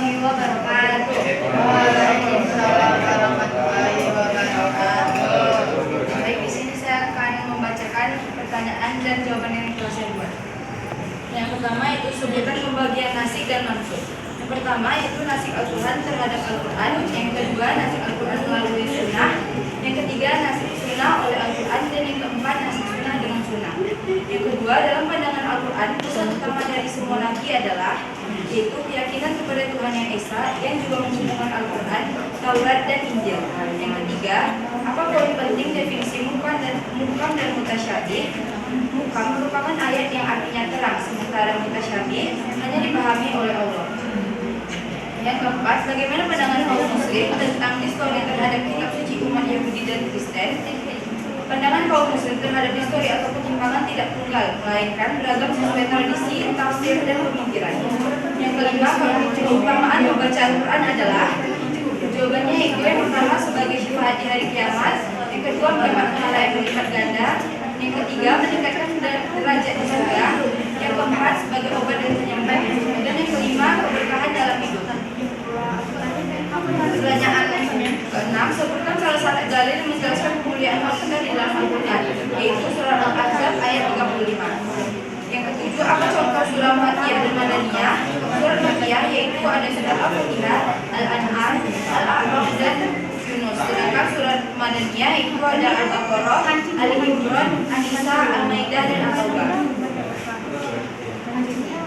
warahmatullahi wabarakatuh. Waalaikumsalam warahmatullahi wabarakatuh. Baik, di sini saya akan membacakan pertanyaan dan jawaban yang telah saya buat. Yang pertama itu sebutkan pembagian nasik dan mansukh. Yang pertama itu nasik Al-Quran terhadap Al-Quran. Yang kedua nasik Al-Quran melalui sunnah. Yang ketiga nasik sunnah oleh Al-Quran. Dan yang keempat nasik sunnah dengan sunnah. Yang kedua, dalam pandangan Al-Quran, pesan utama dari semua nabi adalah yaitu keyakinan kepada Tuhan yang Esa yang juga menghubungkan Al-Quran, Taurat dan Injil. Yang ketiga, apa poin penting definisi muhkam dan mutasyabih? Muhkam merupakan ayat yang artinya terang, sementara mutasyabih hanya dipahami oleh Allah. Yang keempat, bagaimana pandangan kaum muslim tentang histori terhadap kitab suci umat Yahudi dan Kristen? Pandangan kaum muslim terhadap histori atau penyimpangan tidak tunggal, melainkan beragam sesuai tradisi, tafsir, dan pemikiran. Yang kelima, keutamaan membaca Al-Quran adalah jawabannya itu yang pertama sebagai syafaat di hari kiamat, yang kedua mendapat pahala yang berlipat ganda, yang ketiga meningkatkan derajat di surga, yang keempat sebagai obat dan penyembuh, dan yang kelima keberkahan dalam hidup. Pertanyaan keenam, sebutkan salah satu dalil yang menjelaskan kemuliaan Al-Quran di dalam Al-Quran, yaitu surah Al-Ahzab ayat 35. Yang ketujuh, apa contoh surah Makkiyah dan Madaniyah? Surah Makkiyah yaitu ada surah Al-Fatihah, Al-An'am, Al-A'raf dan Yunus. Sedangkan surah Madaniyah itu ada Al-Baqarah, Al-Imran, An-Nisa, Al-Maidah dan Al-Taubah.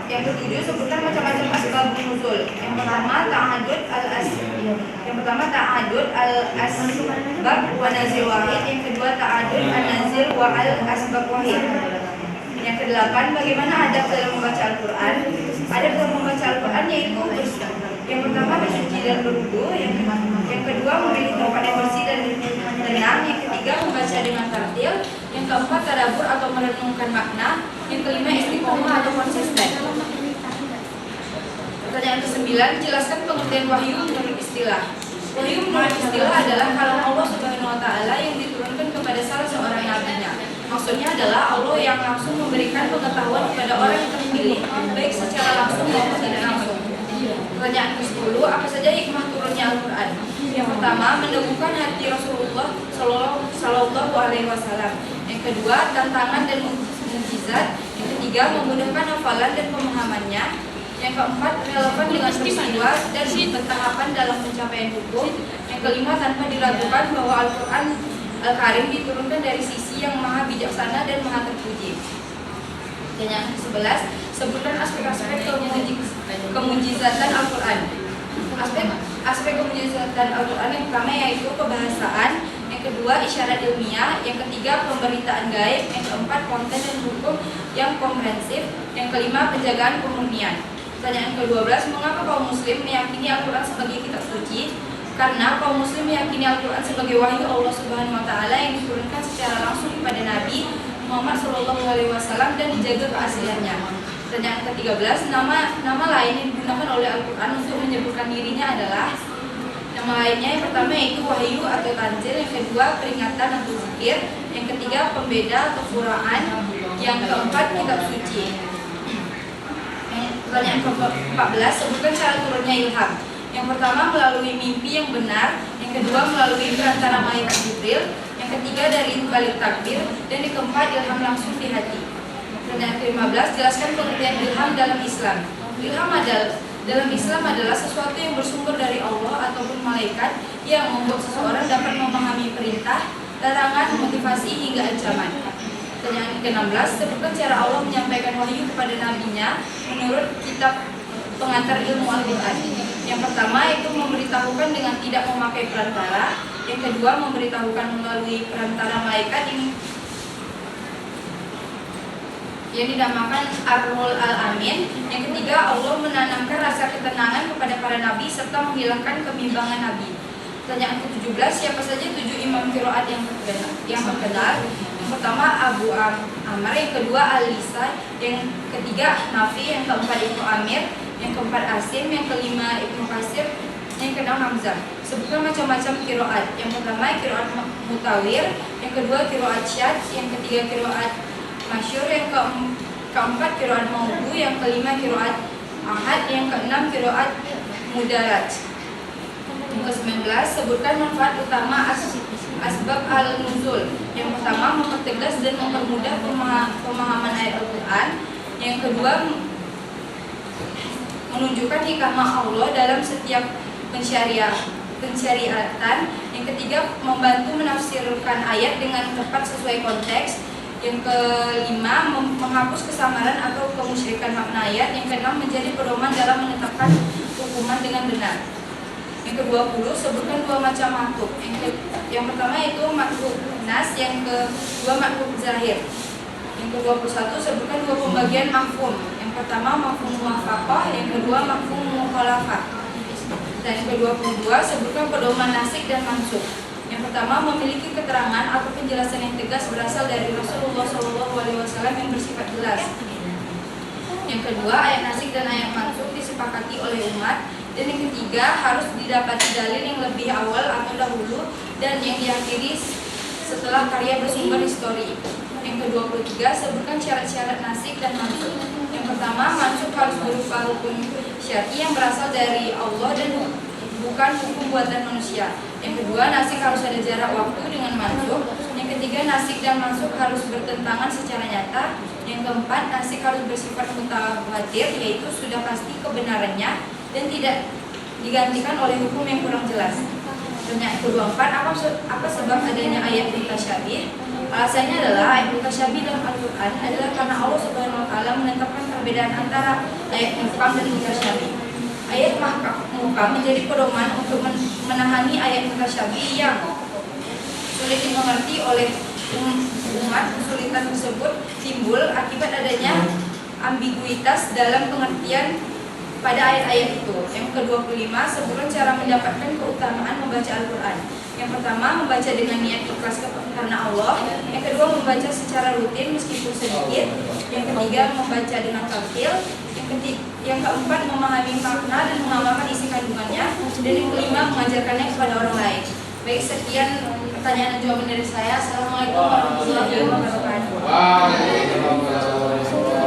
Yang ketujuh, sebutkan macam-macam asbabun nuzul. Yang pertama ta'adud al-asbab wa nazil wahid. Yang kedua ta'adud an-nazil wa al-asbab wahid. Yang kedelapan, bagaimana adab dalam membaca Al-Quran? Adab dalam membaca Al-Quran yaitu yang pertama bersuci dan berwudu, yang kedua memilih tempat yang bersih dan tenang, yang ketiga membaca dengan tartil, yang keempat tadabbur atau merenungkan makna, yang kelima istiqomah atau konsisten. Pertanyaan ke-9, jelaskan pengertian wahyu menurut istilah. Wahyu menurut istilah adalah kalam Allah Subhanahu wa taala yang diturunkan kepada salah seorang nabinya. Maksudnya adalah Allah yang langsung memberikan pengetahuan kepada orang yang terpilih, baik secara langsung maupun tidak langsung. Pertanyaan ke-10, apa saja hikmah turunnya Al-Quran? Yang pertama, meneguhkan hati Rasulullah Sallallahu Alaihi Wasallam. Yang kedua, tantangan dan mukjizat. Yang ketiga, memudahkan hafalan dan pemahamannya. Yang keempat, relevan dengan peristiwa dan pentahapan dalam pencapaian hukum. Yang kelima, tanpa diragukan bahwa Al-Quran Al-Karim diturunkan dari sisi yang maha bijaksana dan maha terpuji. Dan yang ke-11, sebutkan aspek-aspek kemujizatan Al-Quran. Aspek kemujizatan Al-Quran yang pertama yaitu kebahasaan, yang kedua isyarat ilmiah, yang ketiga pemberitaan gaib, yang keempat konten dan hukum yang komprehensif, yang kelima penjagaan kemurnian. Pertanyaan ke-12, mengapa kaum muslim meyakini Al-Quran sebagai kitab suci? Karena kaum muslim meyakini Al-Quran sebagai wahyu Allah Subhanahu wa taala yang diturunkan secara langsung kepada Nabi Muhammad Shallallahu alaihi wasallam dan dijaga keasliannya. Pertanyaan ke-13, nama lain yang digunakan oleh Al-Quran untuk menyebutkan dirinya adalah nama lainnya yang pertama yaitu wahyu atau tanzil, yang kedua peringatan atau zikir, yang ketiga pembeda atau furaan, yang keempat kitab suci. Pertanyaan ke-14, sebutkan cara turunnya ilham. Yang pertama melalui mimpi yang benar, yang kedua melalui perantara malaikat Jibril, yang ketiga dari balik takbir, dan yang keempat ilham langsung di hati. Pertanyaan ke-15, jelaskan pengertian ilham dalam Islam. Ilham dalam Islam adalah sesuatu yang bersumber dari Allah ataupun malaikat yang membuat seseorang dapat memahami perintah, larangan, motivasi hingga ancaman. Pertanyaan ke-16, sebutkan cara Allah menyampaikan wahyu kepada nabinya menurut kitab pengantar ilmu Al-Quran. Yang pertama itu memberitahukan dengan tidak memakai perantara. Yang kedua memberitahukan melalui perantara malaikat yang dinamakan Ar-Ruhul Al-Amin. Yang ketiga Allah menanamkan rasa ketenangan kepada para nabi serta menghilangkan kebimbangan nabi. Pertanyaan ke-17, siapa saja 7 imam qiraat yang terkenal? Yang pertama Abu Amr, yang kedua Al-Lisa, yang ketiga Nafi, yang keempat Ibnu Amir, yang keempat Asim, yang kelima Ibnu Kasir, yang keenam Hamzah. Sebutkan macam-macam qiraat. Yang pertama qiraat mutawir, yang kedua qiraat syadz, yang ketiga qiraat masyhur, yang keempat qiraat maudhu, yang kelima qiraat ahad, yang keenam qiraat mudarat. Yang ke-19, sebutkan manfaat utama asbab al-nuzul. Yang pertama, mempertegas dan mempermudah pemahaman ayat Al-Quran. Yang kedua, menunjukkan hikmah Allah dalam setiap pensyariatan. Yang ketiga, membantu menafsirkan ayat dengan tepat sesuai konteks. Yang kelima, menghapus kesamaran atau kemusyrikan makna ayat. Yang keenam, menjadi pedoman dalam menetapkan hukuman dengan benar. Yang ke-20, sebutkan dua macam maklub. Yang pertama itu maklub nas, yang kedua maklub zahir. Yang ke-21, sebutkan dua pembagian mafhum. Yang pertama mafhum muwafaqah, yang kedua mafhum mukhalafah. Dan yang ke-22, sebutkan pedoman nasik dan mansukh. Yang pertama, memiliki keterangan atau penjelasan yang tegas berasal dari Rasulullah SAW yang bersifat jelas. Yang kedua, ayat nasik dan ayat mansukh disepakati oleh umat. Dan yang ketiga, harus didapati dalil yang lebih awal atau dahulu dan yang diakhiri setelah karya bersumber histori. Yang ke-23, sebutkan syarat-syarat nasik dan mansukh. Yang pertama, mansukh harus berupa hukum syar'i yang berasal dari Allah dan bukan hukum buatan manusia. Yang kedua, nasik harus ada jarak waktu dengan mansukh. Yang ketiga, nasik dan mansukh harus bertentangan secara nyata. Yang keempat, nasik harus bersifat mutawatir, yaitu sudah pasti kebenarannya dan tidak digantikan oleh hukum yang kurang jelas. Dan yang ke-24, apa sebab adanya ayat mutasyabih? Alasannya adalah ayat mutasyabih dalam Al-Quran adalah karena Allah Subhanahu wa Ta'ala menetapkan perbedaan antara ayat muhkam dan mutasyabih. Ayat muhkam menjadi pedoman untuk menahani ayat mutasyabih yang sulit dimengerti oleh umat. Kesulitan tersebut timbul akibat adanya ambiguitas dalam pengertian pada ayat-ayat itu. Yang ke-25, sebutkan cara mendapatkan keutamaan membaca Al-Quran. Yang pertama, membaca dengan niat ikhlas karena Allah. Yang kedua, membaca secara rutin meskipun sedikit. Yang ketiga, membaca dengan tartil. Yang keempat, memahami makna dan mengamalkan isi kandungannya. Dan yang kelima, mengajarkannya kepada orang lain. Baik, sekian pertanyaan dan jawaban dari saya. Assalamualaikum warahmatullahi wabarakatuh.